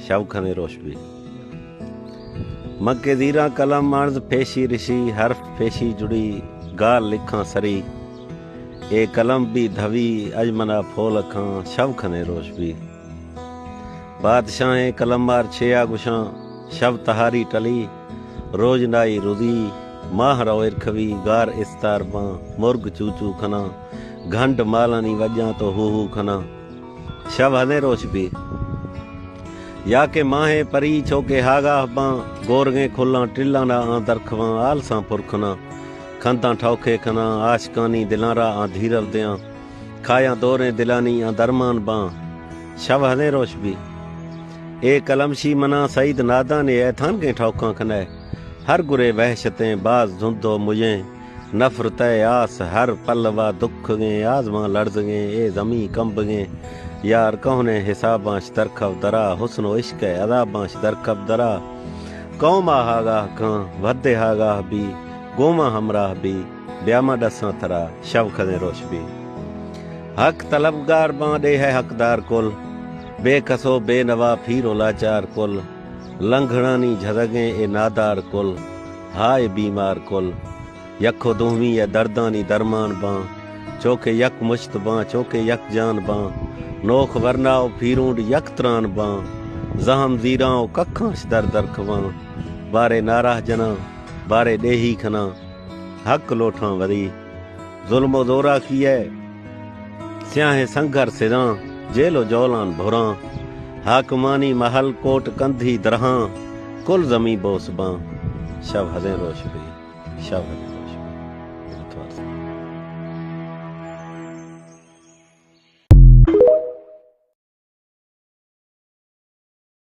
शब खने रोश भी मक्के दीरा कलम मर्ज फेशी ऋषि हर्फ फेशी जुड़ी गाल लिखा सरी ए कलम भी धवी अजमना फोल खां शब खने रोश भी बादशाह कलम मार छेया गुशां शब तहारी टली रोज नाई रुदी माह रो इरखवी गार इस्तार बां मुर्ग चूचू खना घंट मालानी वजा तो हू खना शब हने रोश भी या के माहे परी छोके हागा बां गोरगे खुला टिल्ला ना आ दरखवां आलसा पुरखना खंता ठौखे खना आशकानी दिलारा आ धीरव दियां खाया दोरे दिलानी आ दरमान बां शब हने रोश भी ए कलमशी मना सईद नादा ने ऐथान के ठौका खने हर गुरे वहशतें बाज धुंधो मुझे नफरत आस हर पलवा दुख गे आजमा लड़ज गे ए जमी कंब गे यार कौने हिसाबांश दरखब दरा हुस्नो इश्क अदाबांश दरखब दरा कौमा हागाह खां वदे हागाह भी गोमा हमराह भी ब्यामा डसा थरा शव खने रोश भी हक तलबगार बां दे है हकदार कुल बेकसो बेनवा फीरो लाचार कुल लंघणानी झदगे ए नादार कुल हाय बीमार कुल यखो दुहमी या दर्दानी दरमान बां चौके यक मुश्त बां चौके यक जान बां नोख वरनाओ फीरूंड यक त्रान बां जहम जीराओ कखांश दर दरखवां बारे नाराह जना बारे देही खना हक लोठां वरी जुल्मो दौरा किए स्याहे संघर सिरां जेलो जौलान भुरां हाकमानी महल कोट कंधी दरहां कुल जमी बोस बां शब हदें रोश भी शब